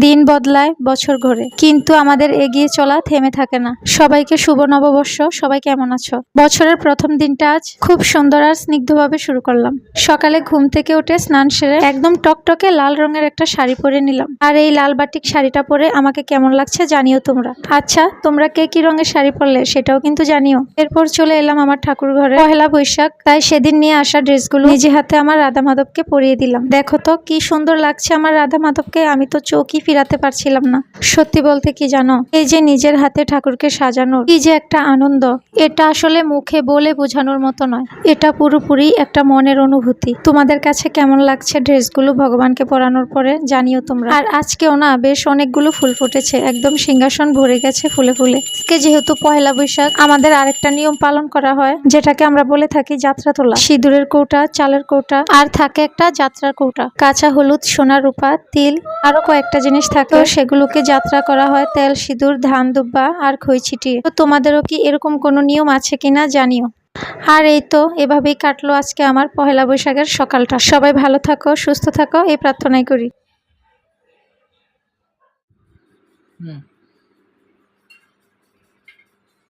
দিন বদলায়, বছর ঘোরে, কিন্তু আমাদের এগিয়ে চলা থেমে থাকে না। সবাইকে শুভ নববর্ষ। সবাই কেমন আছো? বছরের প্রথম দিনটা আজ খুব সুন্দর আর স্নিগ্ধভাবে শুরু করলাম। সকালে ঘুম থেকে উঠে স্নান সেরে একদম টকটকে লাল রঙের একটা শাড়ি পরে নিলাম। আর এই লাল বাটিক শাড়িটা পরে আমাকে কেমন লাগছে জানিও তোমরা। আচ্ছা, তোমরা কে কি রঙের শাড়ি পরলে সেটাও কিন্তু জানিও। এরপর চলে এলাম আমার ঠাকুর ঘরে। পহেলা বৈশাখ, তাই সেদিন নিয়ে আসা ড্রেসগুলো নিজে হাতে আমার রাধা মাধবকে পরিয়ে দিলাম। দেখো তো কি সুন্দর লাগছে আমার রাধা মাধবকে। আমি তো চোখই ফিরাতে পারছিলাম না। সত্যি বলতে কি জানো, এই যে নিজের হাতে ঠাকুরকে সাজানোর কি যে একটা আনন্দ, এটা আসলে মুখে বলে বোঝানোর মতো নয়। এটা পুরোপুরি একটা মনের অনুভূতি। তোমাদের কাছে কেমন লাগছে ড্রেসগুলো ভগবানকে পরানোর পরে জানিও তোমরা। আর আজকেও না বেশ অনেকগুলো ফুল ফুটেছে, একদম সিংহাসন ভরে গেছে ফুলে ফুলে। আজকে যেহেতু পয়লা বৈশাখ, আমাদের আরেকটা নিয়ম পালন করা হয়, যেটাকে আমরা বলে থাকি যাত্রা তোলা। সিঁদুরের কৌটা, চালের কৌটা, আর থাকে একটা যাত্রার কৌটা। কাঁচা হলুদ, সোনা রূপা, তিল, আরো কয়েকটা জিনিস থাকে। সেগুলোকে যাত্রা করা হয় তেল, সিঁদুর, ধান দুব্বা আর খই ছিটিয়ে। তো তোমাদেরও কি এরকম কোনো নিয়ম আছে কিনা জানিও। আর এই তো এভাবেই কাটলো আজকে আমার পহেলা বৈশাখের সকালটা। সবাই ভালো থাকো, সুস্থ থাকো, এই প্রার্থনাই করি।